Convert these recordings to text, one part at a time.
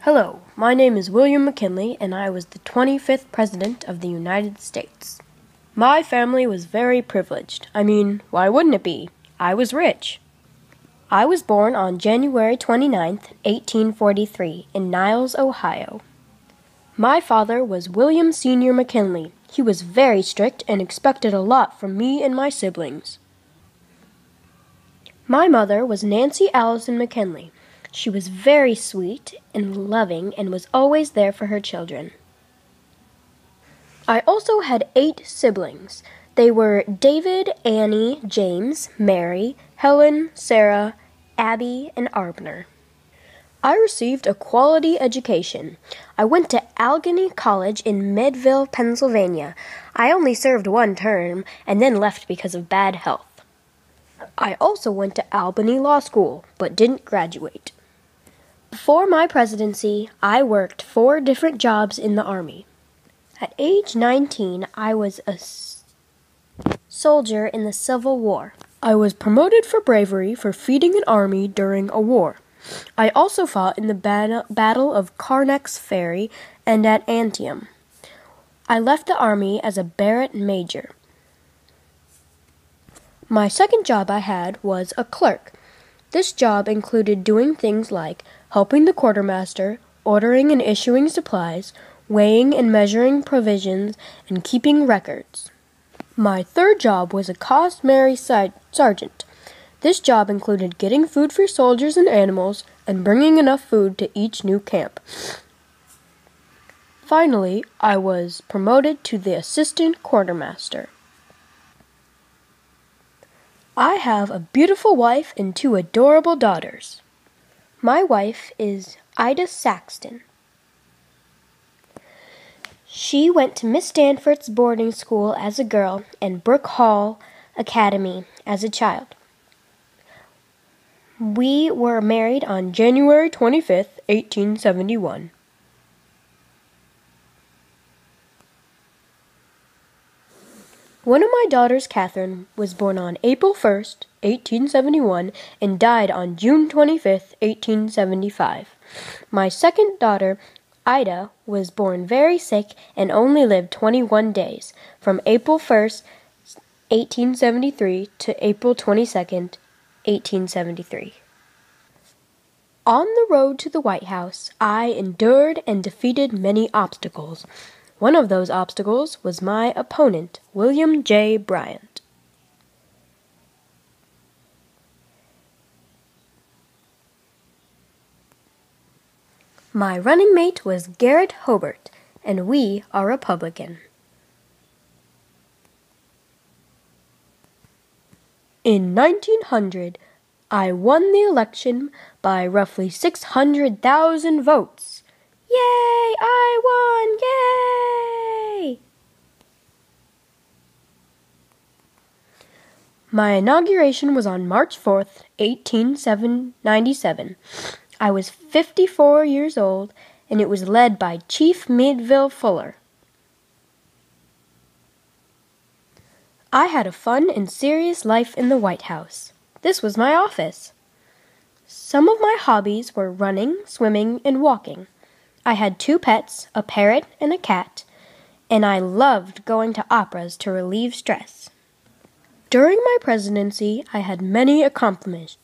Hello, my name is William Mckinley, and I was the 25th President of the United States. My family was very privileged. Why wouldn't it be? I was rich. I was born on January 29th, 1843, in Niles, Ohio. My father was William Sr. McKinley. He was very strict and expected a lot from me and my siblings. My mother was Nancy Allison McKinley. She was very sweet and loving and was always there for her children. I also had 8 siblings. They were David, Annie, James, Mary, Helen, Sarah, Abby, and Abner. I received a quality education. I went to Allegheny College in Meadville, Pennsylvania. I only served 1 term and then left because of bad health. I also went to Albany Law School, but didn't graduate. Before my presidency, I worked 4 different jobs in the Army. At age 19, I was a soldier in the Civil War. I was promoted for bravery for feeding an army during a war. I also fought in the Battle of Carnex Ferry and at Antietam. I left the Army as a Barrett Major. My second job I had was a clerk. This job included doing things like helping the quartermaster, ordering and issuing supplies, weighing and measuring provisions, and keeping records. My third job was a customary sergeant. This job included getting food for soldiers and animals and bringing enough food to each new camp. Finally, I was promoted to the assistant quartermaster. I have a beautiful wife and 2 adorable daughters. My wife is Ida Saxton. She went to Miss Stanford's boarding school as a girl and Brook Hall Academy as a child. We were married on January 25th, 1871. One of my daughters, Catherine, was born on April 1st, 1871, and died on June 25th, 1875. My second daughter, Ida, was born very sick and only lived 21 days, from April 1st, 1873 to April 22nd, 1873. On the road to the White House, I endured and defeated many obstacles. One of those obstacles was my opponent, William J. Bryant. My running mate was Garrett Hobart, and we are Republican. In 1900, I won the election by roughly 600,000 votes. Yay! I won! Yay! My inauguration was on March 4th, 1897. I was 54 years old, and it was led by Chief Meadville Fuller. I had a fun and serious life in the White House. This was my office. Some of my hobbies were running, swimming, and walking. I had 2 pets, a parrot and a cat, and I loved going to operas to relieve stress. During my presidency, I had many accomplishments.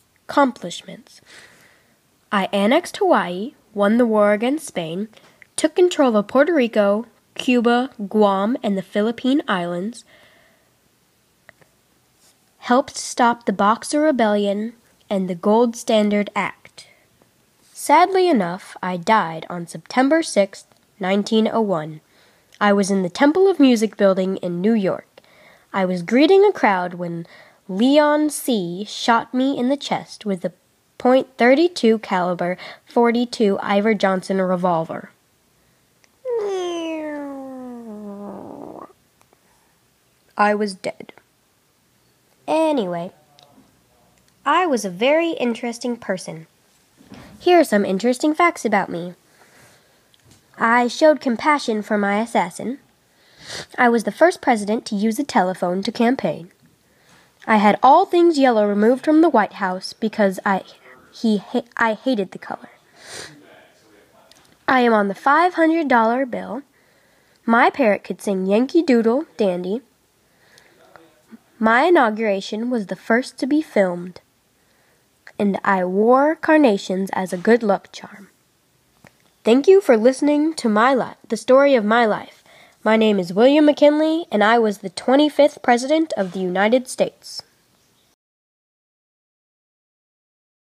I annexed Hawaii, won the war against Spain, took control of Puerto Rico, Cuba, Guam, and the Philippine Islands, helped stop the Boxer Rebellion and the Gold Standard Act. Sadly enough, I died on September 6, 1901. I was in the Temple of Music building in New York. I was greeting a crowd when Leon C. shot me in the chest with a .32 caliber .42 Iver Johnson revolver. I was dead. Anyway, I was a very interesting person. Here are some interesting facts about me. I showed compassion for my assassin. I was the first president to use a telephone to campaign. I had all things yellow removed from the White House because I hated the color. I am on the $500 bill. My parrot could sing Yankee Doodle Dandy. My inauguration was the first to be filmed. And I wore carnations as a good luck charm. Thank you for listening to the story of my life. My name is William McKinley, and I was the 25th President of the United States.